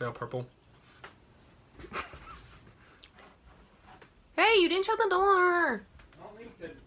Pale purple. Hey, you didn't shut the door!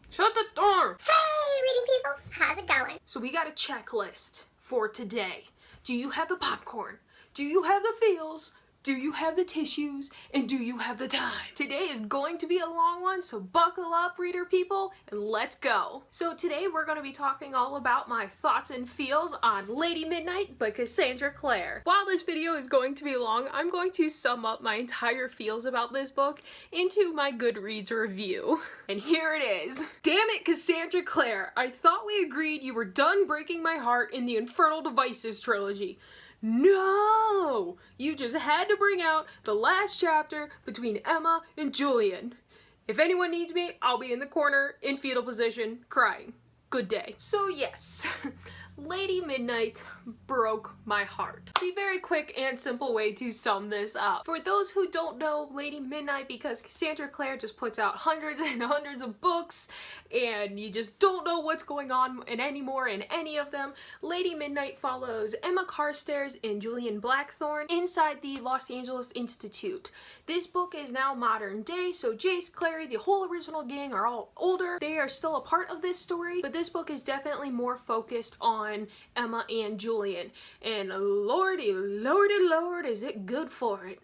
Shut the door! Hey, reading people, how's it going? So we got a checklist for today. Do you have the popcorn? Do you have the feels? Do you have the tissues? And do you have the time? Today is going to be a long one, so buckle up, reader people, and let's go. So today we're going to be talking all about my thoughts and feels on Lady Midnight by Cassandra Clare. While this video is going to be long, I'm going to sum up my entire feels about this book into my Goodreads review. And here it is. Damn it, Cassandra Clare! I thought we agreed you were done breaking my heart in the Infernal Devices trilogy. No! You just had to bring out the last chapter between Emma and Julian. If anyone needs me, I'll be in the corner in fetal position crying. Good day. So yes, Lady Midnight broke my heart. The very quick and simple way to sum this up. For those who don't know Lady Midnight, because Cassandra Clare just puts out hundreds and hundreds of books and you just don't know what's going on anymore in any of them, Lady Midnight follows Emma Carstairs and Julian Blackthorne inside the Los Angeles Institute. This book is now modern day, so Jace, Clary, the whole original gang are all older. They are still a part of this story, but this book is definitely more focused on Emma and Julian. And lordy, lordy, lord, is it good for it.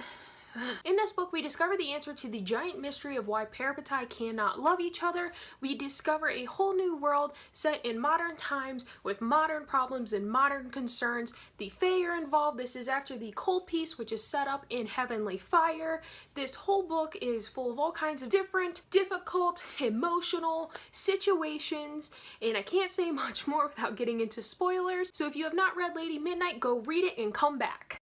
In this book, we discover the answer to the giant mystery of why Parabatai cannot love each other. We discover a whole new world set in modern times with modern problems and modern concerns. The Fae are involved. This is after the cold piece, which is set up in Heavenly Fire. This whole book is full of all kinds of different, difficult, emotional situations, and I can't say much more without getting into spoilers. So if you have not read Lady Midnight, go read it and come back.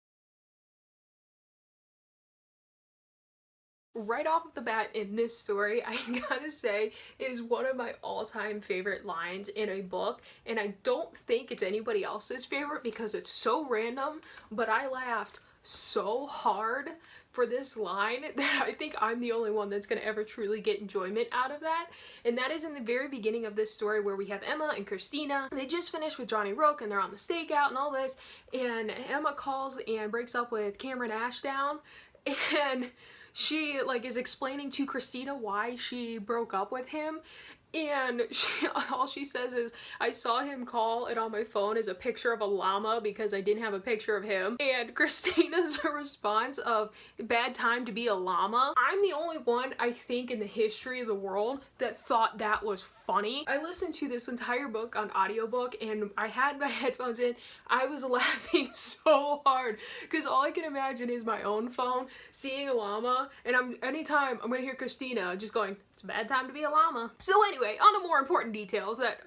Right off the bat in this story, I gotta say, is one of my all-time favorite lines in a book, and I don't think it's anybody else's favorite because it's so random, but I laughed so hard for this line that I think I'm the only one that's gonna ever truly get enjoyment out of that. And that is in the very beginning of this story where we have Emma and Christina. They just finished with Johnny Rook and they're on the stakeout and all this, and Emma calls and breaks up with Cameron Ashdown, and she is explaining to Christina why she broke up with him, and all she says is, I saw him call and on my phone is a picture of a llama because I didn't have a picture of him. And Christina's response of, bad time to be a llama. I'm the only one, I think, in the history of the world that thought that was funny. I listened to this entire book on audiobook and I had my headphones in. I was laughing so hard because all I can imagine is my own phone seeing a llama, and anytime I'm gonna hear Christina just going, it's a bad time to be a llama. So anyway, on to more important details that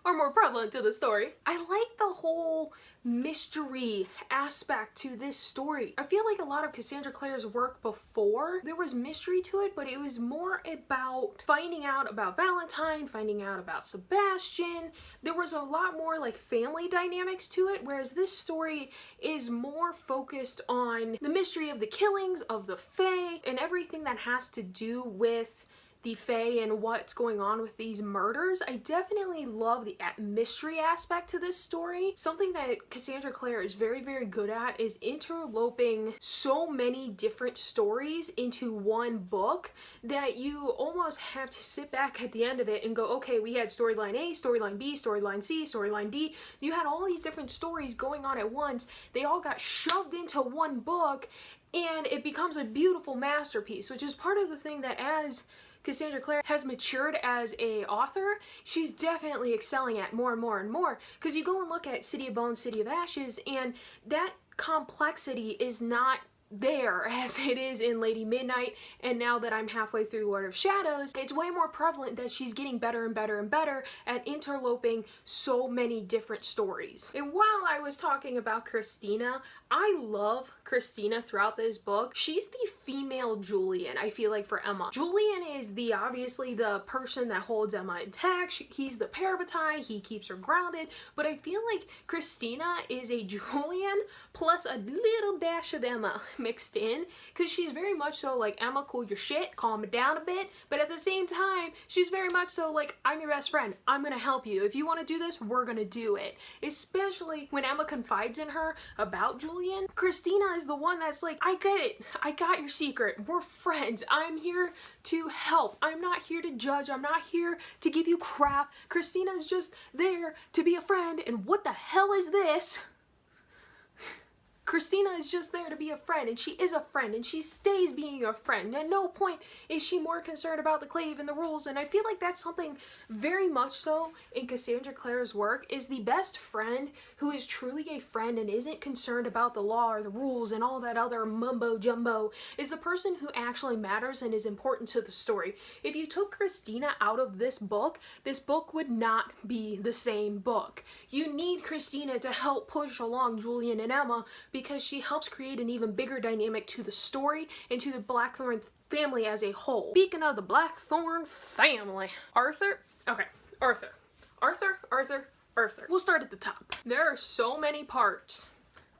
are more prevalent to the story. I like the whole mystery aspect to this story. I feel like a lot of Cassandra Clare's work before, there was mystery to it, but it was more about finding out about Valentine, finding out about Sebastian. There was a lot more like family dynamics to it, whereas this story is more focused on the mystery of the killings of the Fae and everything that has to do with the Fae and what's going on with these murders. I definitely love the mystery aspect to this story. Something that Cassandra Clare is very, very good at is interloping so many different stories into one book that you almost have to sit back at the end of it and go, okay, we had storyline A, storyline B, storyline C, storyline D. You had all these different stories going on at once. They all got shoved into one book and it becomes a beautiful masterpiece, which is part of the thing that as Cassandra Clare has matured as a author, she's definitely excelling at more and more and more. Because you go and look at City of Bones, City of Ashes, and that complexity is not there as it is in Lady Midnight, and now that I'm halfway through Lord of Shadows, it's way more prevalent that she's getting better and better and better at interloping so many different stories. And while I was talking about Christina, I love Christina throughout this book. She's the female Julian, I feel like, for Emma. Julian is obviously the person that holds Emma intact. He's the Parabatai, he keeps her grounded, but I feel like Christina is a Julian plus a little dash of Emma mixed in, because she's very much so like, Emma, cool your shit, calm it down a bit, but at the same time, she's very much so like, I'm your best friend, I'm gonna help you. If you want to do this, we're gonna do it. Especially when Emma confides in her about Julian, Christina is the one that's like, I get it, I got your secret, we're friends, I'm here to help, I'm not here to judge, I'm not here to give you crap. Christina is just there to be a friend, and what the hell is this? Christina is just there to be a friend, and she is a friend, and she stays being a friend. At no point is she more concerned about the clave and the rules, and I feel like that's something very much so in Cassandra Clare's work, is the best friend who is truly a friend and isn't concerned about the law or the rules and all that other mumbo jumbo, is the person who actually matters and is important to the story. If you took Christina out of this book would not be the same book. You need Christina to help push along Julian and Emma, because she helps create an even bigger dynamic to the story and to the Blackthorn family as a whole. Speaking of the Blackthorn family, Arthur. We'll start at the top. There are so many parts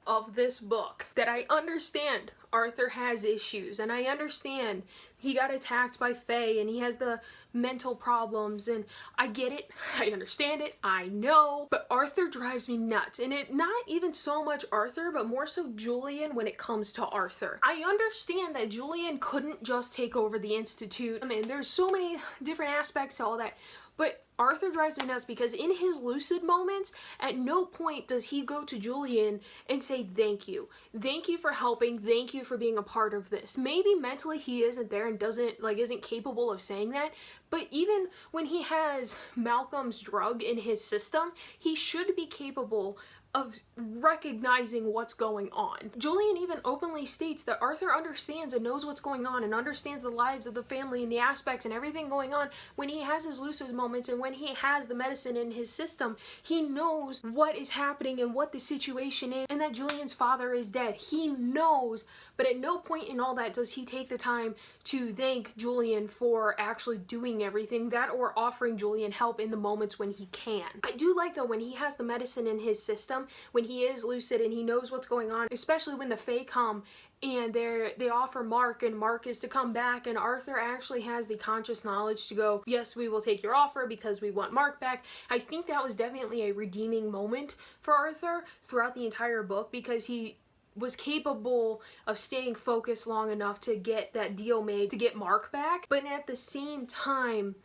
of this book that I understand Arthur has issues, and I understand he got attacked by Faye and he has the mental problems, and I get it, I understand it, I know, but Arthur drives me nuts. And it not even so much Arthur, but more so Julian when it comes to Arthur. I understand that Julian couldn't just take over the Institute. I mean, there's so many different aspects to all that, but Arthur drives me nuts because in his lucid moments, at no point does he go to Julian and say, thank you. Thank you for helping. Thank you for being a part of this. Maybe mentally he isn't there and isn't capable of saying that, but even when he has Malcolm's drug in his system, he should be capable of recognizing what's going on. Julian even openly states that Arthur understands and knows what's going on and understands the lives of the family and the aspects and everything going on when he has his lucid moments and when he has the medicine in his system. He knows what is happening and what the situation is, and that Julian's father is dead. He knows, but at no point in all that does he take the time to thank Julian for actually doing everything that or offering Julian help in the moments when he can. I do like though when he has the medicine in his system, when he is lucid and he knows what's going on, especially when the Fae come and they offer Mark, and Mark is to come back, and Arthur actually has the conscious knowledge to go, yes, we will take your offer because we want Mark back. I think that was definitely a redeeming moment for Arthur throughout the entire book, because he was capable of staying focused long enough to get that deal made to get Mark back, but at the same time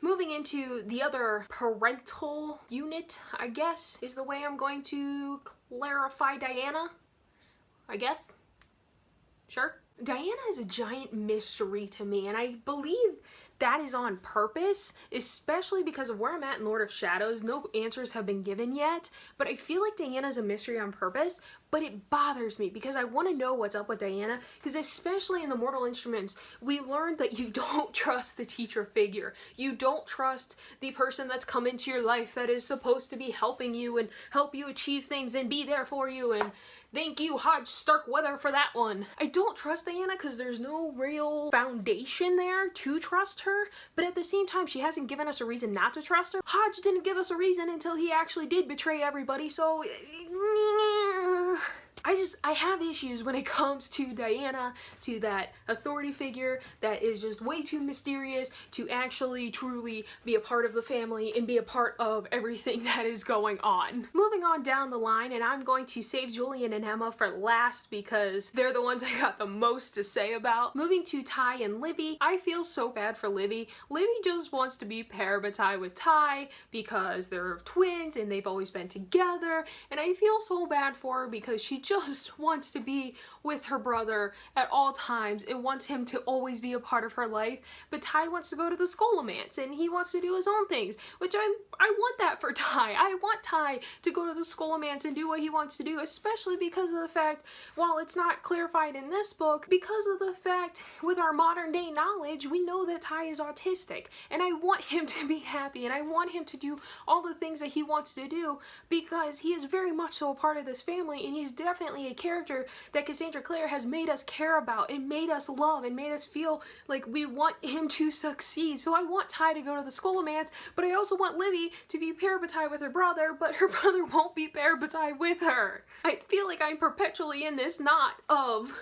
moving into the other parental unit, I guess, is the way I'm going to clarify Diana, I guess. Sure. Diana is a giant mystery to me, and I believe that is on purpose, especially because of where I'm at in Lord of Shadows. No answers have been given yet, but I feel like Diana's a mystery on purpose, but it bothers me because I want to know what's up with Diana, because especially in the Mortal Instruments, we learned that you don't trust the teacher figure. You don't trust the person that's come into your life that is supposed to be helping you and help you achieve things and be there for you, and thank you, Hodge Starkweather, for that one. I don't trust Diana because there's no real foundation there to trust her, but at the same time, she hasn't given us a reason not to trust her. Hodge didn't give us a reason until he actually did betray everybody, so I have issues when it comes to Diana, to that authority figure that is just way too mysterious to actually truly be a part of the family and be a part of everything that is going on. Moving on down the line, and I'm going to save Julian and Emma for last because they're the ones I got the most to say about. Moving to Ty and Livy, I feel so bad for Livy. Livy just wants to be parabatai with Ty because they're twins and they've always been together, and I feel so bad for her because she just wants to be with her brother at all times and wants him to always be a part of her life, but Ty wants to go to the Scholomance and he wants to do his own things, which I want that for Ty. I want Ty to go to the Scholomance and do what he wants to do, especially because of the fact, while it's not clarified in this book, because of the fact with our modern day knowledge, we know that Ty is autistic, and I want him to be happy and I want him to do all the things that he wants to do because he is very much so a part of this family, and he's definitely definitely a character that Cassandra Clare has made us care about and made us love and made us feel like we want him to succeed. So I want Ty to go to the Scholomance, but I also want Livy to be parabatai with her brother, but her brother won't be parabatai with her. I feel like I'm perpetually in this knot of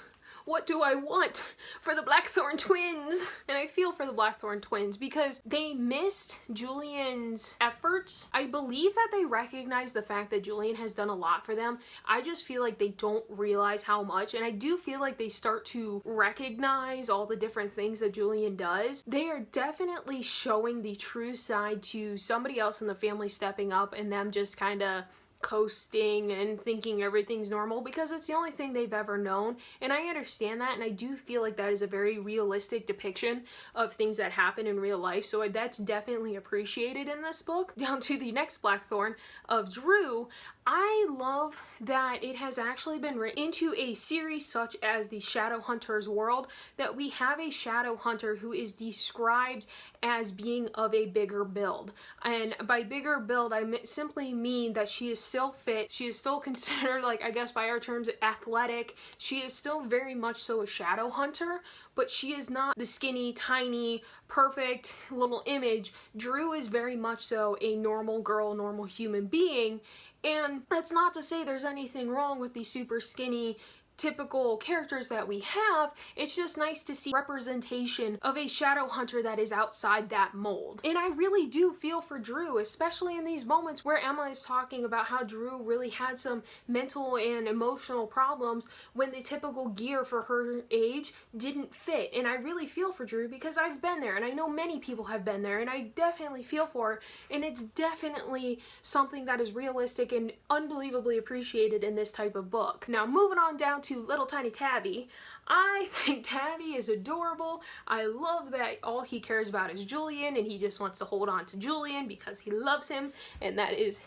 what do I want for the Blackthorn twins? And I feel for the Blackthorn twins because they missed Julian's efforts. I believe that they recognize the fact that Julian has done a lot for them. I just feel like they don't realize how much, and I do feel like they start to recognize all the different things that Julian does. They are definitely showing the true side to somebody else in the family stepping up and them just kind of coasting and thinking everything's normal because it's the only thing they've ever known. And I understand that, and I do feel like that is a very realistic depiction of things that happen in real life, so that's definitely appreciated in this book. Down to the next Blackthorn of Drew. I love that it has actually been written into a series such as the Shadowhunters world, that we have a Shadowhunter who is described as being of a bigger build. And by bigger build, I simply mean that she is still fit, she is still considered, like, I guess by our terms, athletic. She is still very much so a Shadowhunter, but she is not the skinny, tiny, perfect little image. Drew is very much so a normal girl, normal human being. And that's not to say there's anything wrong with the super skinny, typical characters that we have. It's just nice to see representation of a Shadowhunter that is outside that mold. And I really do feel for Drew, especially in these moments where Emma is talking about how Drew really had some mental and emotional problems when the typical gear for her age didn't fit. And I really feel for Drew because I've been there, and I know many people have been there, and I definitely feel for her. And it's definitely something that is realistic and unbelievably appreciated in this type of book. Now, moving on down to little tiny Tabby. I think Tabby is adorable. I love that all he cares about is Julian, and he just wants to hold on to Julian because he loves him, and that is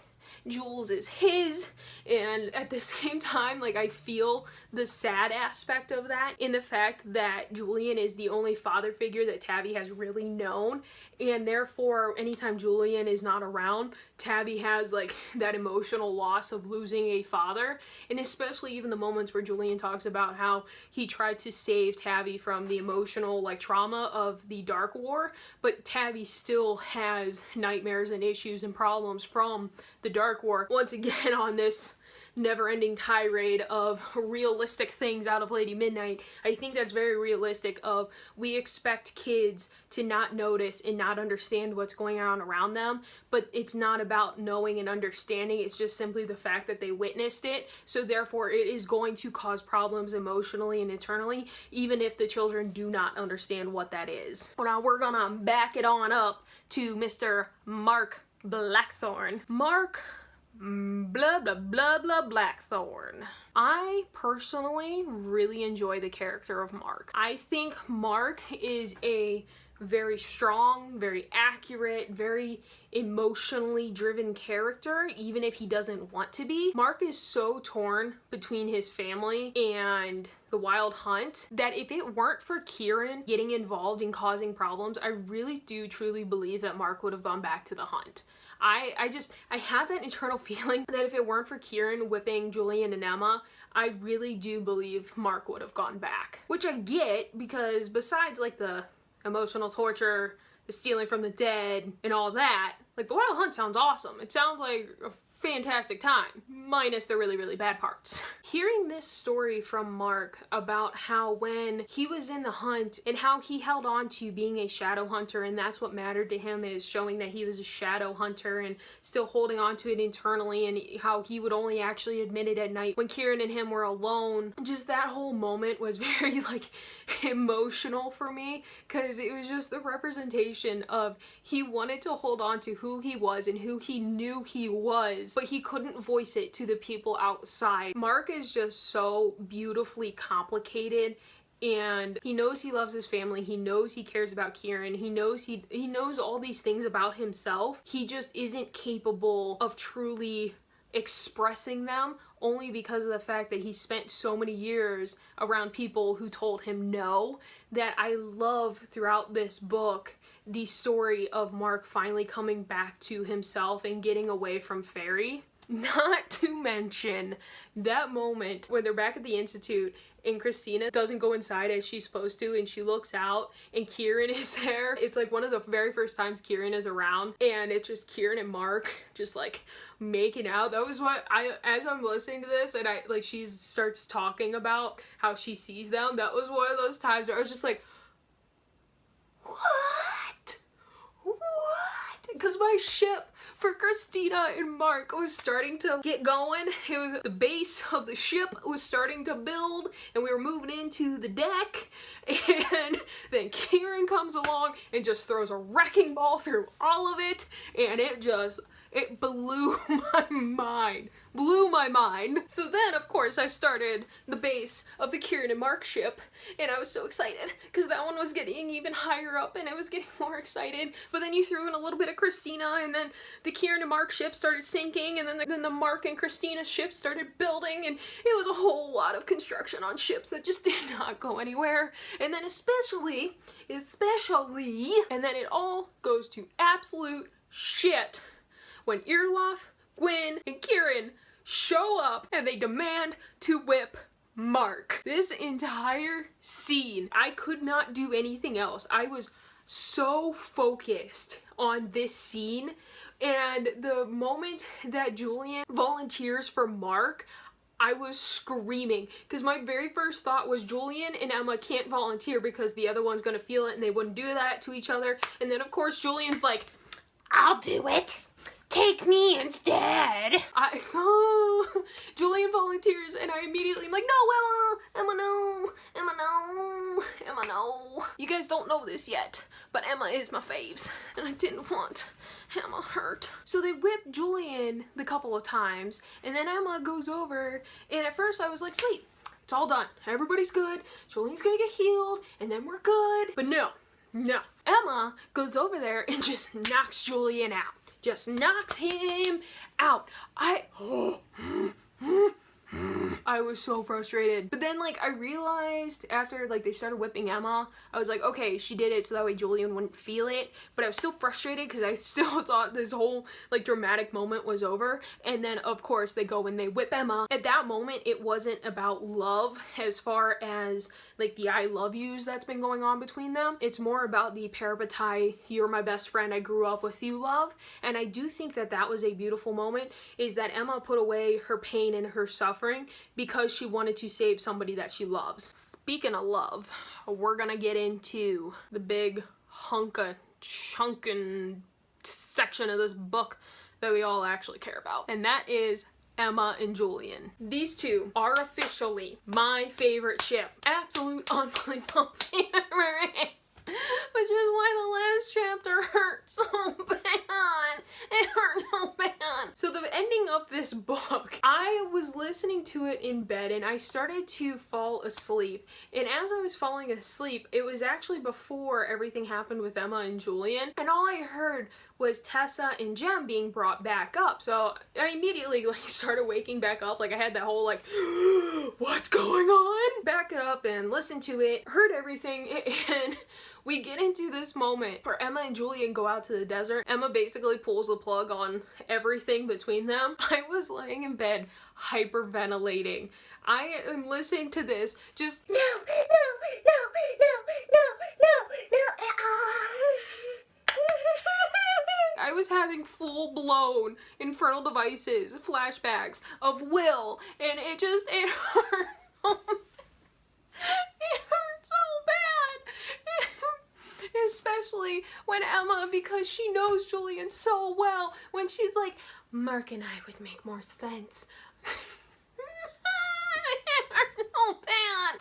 Jules is his. And at the same time, like, I feel the sad aspect of that in the fact that Julian is the only father figure that Tabby has really known, and therefore anytime Julian is not around, Tabby has like that emotional loss of losing a father. And especially even the moments where Julian talks about how he tried to save Tabby from the emotional like trauma of the Dark War, but Tabby still has nightmares and issues and problems from the Dark War. Once again, on this never-ending tirade of realistic things out of Lady Midnight, I think that's very realistic of we expect kids to not notice and not understand what's going on around them, but it's not about knowing and understanding, it's just simply the fact that they witnessed it, so therefore it is going to cause problems emotionally and internally, even if the children do not understand what that is. Well, now we're gonna back it on up to Mr. Mark Blackthorn. Mark blah blah blah blah Blackthorn. I personally really enjoy the character of Mark. I think Mark is a very strong, very accurate, very emotionally driven character, even if he doesn't want to be. Mark is so torn between his family and the Wild Hunt that if it weren't for Kieran getting involved in causing problems, I really do truly believe that Mark would have gone back to the hunt. I have that internal feeling that if it weren't for Kieran whipping Julian and Emma, I really do believe Mark would have gone back. Which I get, because besides like the emotional torture, the stealing from the dead, and all that, like the Wild Hunt sounds awesome. It sounds like a fantastic time, minus the really, really bad parts. Hearing this story from Mark about how when he was in the hunt and how he held on to being a shadow hunter, and that's what mattered to him, is showing that he was a shadow hunter and still holding on to it internally, and how he would only actually admit it at night when Kieran and him were alone. Just that whole moment was very like emotional for me, because it was just the representation of he wanted to hold on to who he was and who he knew he was, but he couldn't voice it to the people outside. Mark is just so beautifully complicated, and he knows he loves his family, he knows he cares about Kieran, he knows all these things about himself. He just isn't capable of truly expressing them, only because of the fact that he spent so many years around people who told him no. That I love throughout this book the story of Mark finally coming back to himself and getting away from Fairy. Not to mention that moment when they're back at the Institute and Christina doesn't go inside as she's supposed to, and she looks out and Kieran is there. It's like one of the very first times Kieran is around, and it's just Kieran and Mark just like making out. That was what as I'm listening to this and she starts talking about how she sees them, that was one of those times where I was just like, what? Because my ship for Christina and Mark was starting to get going. It was the base of the ship was starting to build and we were moving into the deck, and then Kieran comes along and just throws a wrecking ball through all of it, and it blew my mind. Blew my mind. So then, of course, I started the base of the Kieran and Mark ship, and I was so excited because that one was getting even higher up and it was getting more excited. But then you threw in a little bit of Christina, and then the Kieran and Mark ship started sinking, and then the Mark and Christina ship started building, and it was a whole lot of construction on ships that just did not go anywhere. And then especially, and then it all goes to absolute shit when Irloth, Gwyn, and Kieran show up and they demand to whip Mark. This entire scene, I could not do anything else. I was so focused on this scene, and the moment that Julian volunteers for Mark, I was screaming because my very first thought was Julian and Emma can't volunteer because the other one's gonna feel it and they wouldn't do that to each other. And then of course Julian's like, I'll do it. Take me instead. Julian volunteers, and I immediately am like, no, Emma, no, Emma, no, Emma, no. You guys don't know this yet, but Emma is my faves, and I didn't want Emma hurt. So they whip Julian the couple of times, and then Emma goes over, and at first I was like, sweet, it's all done. Everybody's good. Julian's gonna get healed, and then we're good. But no. Emma goes over there and just knocks Julian out. Just knocks him out. I was so frustrated. But then I realized after they started whipping Emma, I was like, okay, she did it so that way Julian wouldn't feel it. But I was still frustrated because I still thought this whole dramatic moment was over. And then of course they go and they whip Emma. At that moment it wasn't about love as far as the I love yous that's been going on between them. It's more about the parabatai, you're my best friend, I grew up with you love. And I do think that that was a beautiful moment, is that Emma put away her pain and her suffering because she wanted to save somebody that she loves. Speaking of love, we're gonna get into the big chunkin' section of this book that we all actually care about, and that is Emma and Julian. These two are officially my favorite ship. Absolute unbelievable favorite. Which is why the last chapter hurt so bad. It hurt so bad. So the ending of this book, I was listening to it in bed and I started to fall asleep. And as I was falling asleep, it was actually before everything happened with Emma and Julian. And all I heard was Tessa and Jem being brought back up. So I immediately started waking back up. I had that whole what's going on? Back up and listened to it, heard everything, and we get into this moment where Emma and Julian go out to the desert. Emma basically pulls the plug on everything between them. I was laying in bed hyperventilating. I am listening to this just No. I was having full-blown infernal devices, flashbacks of Will, and it hurt. It hurt so bad. Especially when Emma, because she knows Julian so well, when she's like, Mark and I would make more sense. It hurt so bad.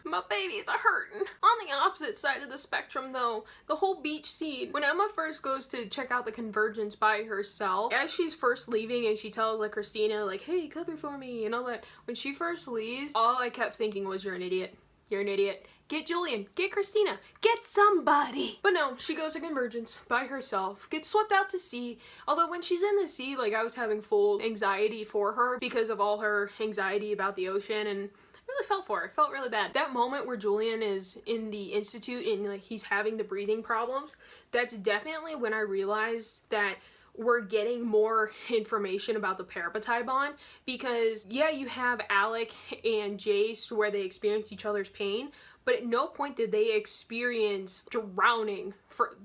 My babies are hurting. On the opposite side of the spectrum though, the whole beach scene, when Emma first goes to check out the Convergence by herself, as she's first leaving and she tells Christina hey, cover for me and all that, when she first leaves, all I kept thinking was, you're an idiot. You're an idiot. Get Julian, get Christina, get somebody. But no, she goes to Convergence by herself, gets swept out to sea. Although when she's in the sea, I was having full anxiety for her because of all her anxiety about the ocean, and I really felt for her. It felt really bad. That moment where Julian is in the institute and he's having the breathing problems, that's definitely when I realized that we're getting more information about the Parabatai bond, because yeah, you have Alec and Jace where they experience each other's pain, but at no point did they experience drowning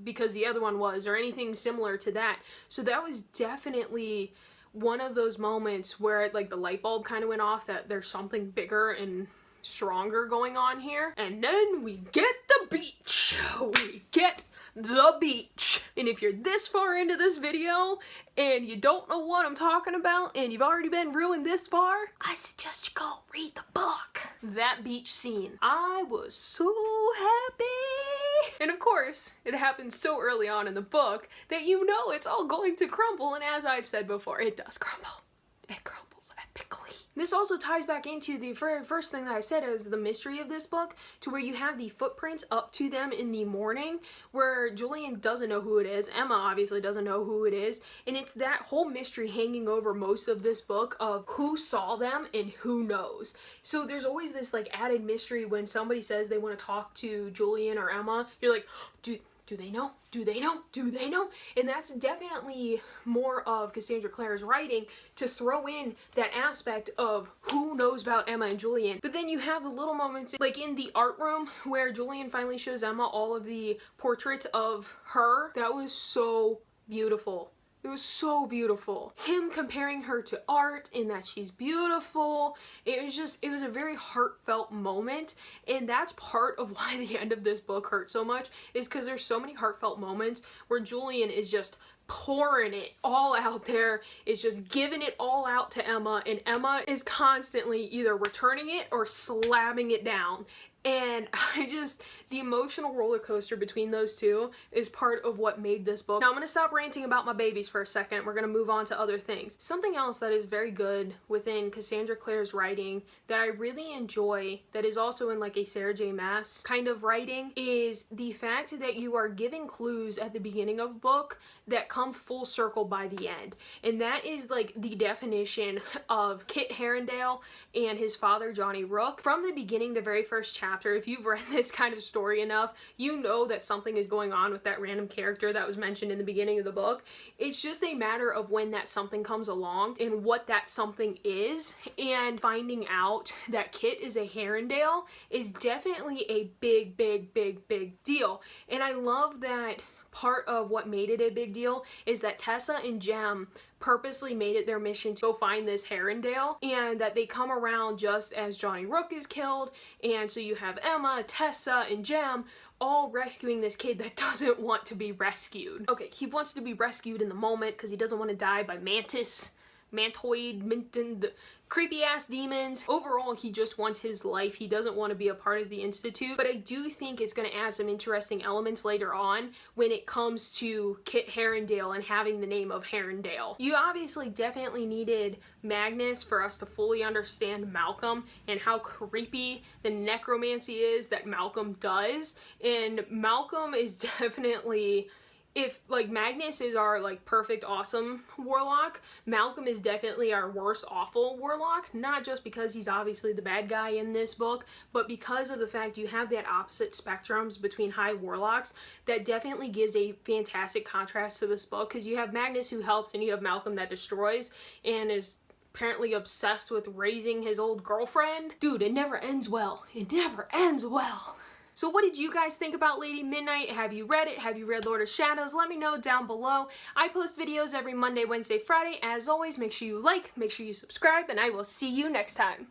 because the other one was, or anything similar to that. So that was definitely one of those moments where like the light bulb kind of went off that there's something bigger and stronger going on here. And then we get the beach. We get the beach. And if you're this far into this video and you don't know what I'm talking about and you've already been ruined this far, I suggest you go read the book. That beach scene, I was so happy. And of course, it happens so early on in the book that you know it's all going to crumble, and as I've said before, it does crumble. It crumbles epically. This also ties back into the first thing that I said is the mystery of this book, to where you have the footprints up to them in the morning, where Julian doesn't know who it is, Emma obviously doesn't know who it is, and it's that whole mystery hanging over most of this book of who saw them and who knows. So there's always this like added mystery when somebody says they want to talk to Julian or Emma. You're like, do they know? Do they know? Do they know? And that's definitely more of Cassandra Clare's writing, to throw in that aspect of who knows about Emma and Julian. But then you have the little moments, like in the art room where Julian finally shows Emma all of the portraits of her. That was so beautiful. It was so beautiful. Him comparing her to art and that she's beautiful. It was a very heartfelt moment. And that's part of why the end of this book hurt so much, is because there's so many heartfelt moments where Julian is just pouring it all out there, is just giving it all out to Emma, and Emma is constantly either returning it or slamming it down. And the emotional roller coaster between those two is part of what made this book. Now I'm going to stop ranting about my babies for a second. We're going to move on to other things. Something else that is very good within Cassandra Clare's writing that I really enjoy, that is also in like a Sarah J. Maas kind of writing, is the fact that you are giving clues at the beginning of a book that come full circle by the end. And that is like the definition of Kit Haringdale and his father Johnny Rook. From the beginning, the very first chapter, if you've read this kind of story enough, you know that something is going on with that random character that was mentioned in the beginning of the book. It's just a matter of when that something comes along and what that something is, and finding out that Kit is a Haringdale is definitely a big, big, big, big deal. And I love that part of what made it a big deal is that Tessa and Jem purposely made it their mission to go find this Haringdale, and that they come around just as Johnny Rook is killed, and so you have Emma, Tessa, and Jem all rescuing this kid that doesn't want to be rescued. Okay, he wants to be rescued in the moment because he doesn't want to die by the creepy ass demons. Overall, he just wants his life. He doesn't want to be a part of the Institute. But I do think it's going to add some interesting elements later on when it comes to Kit Haringdale and having the name of Haringdale. You obviously definitely needed Magnus for us to fully understand Malcolm and how creepy the necromancy is that Malcolm does. And Malcolm is definitely, if like Magnus is our like perfect awesome warlock, Malcolm is definitely our worst awful warlock, not just because he's obviously the bad guy in this book, but because of the fact you have that opposite spectrums between high warlocks. That definitely gives a fantastic contrast to this book, because you have Magnus who helps and you have Malcolm that destroys and is apparently obsessed with raising his old girlfriend. Dude, it never ends well. It never ends well. So what did you guys think about Lady Midnight? Have you read it? Have you read Lord of Shadows? Let me know down below. I post videos every Monday, Wednesday, Friday. As always, make sure you like, make sure you subscribe, and I will see you next time.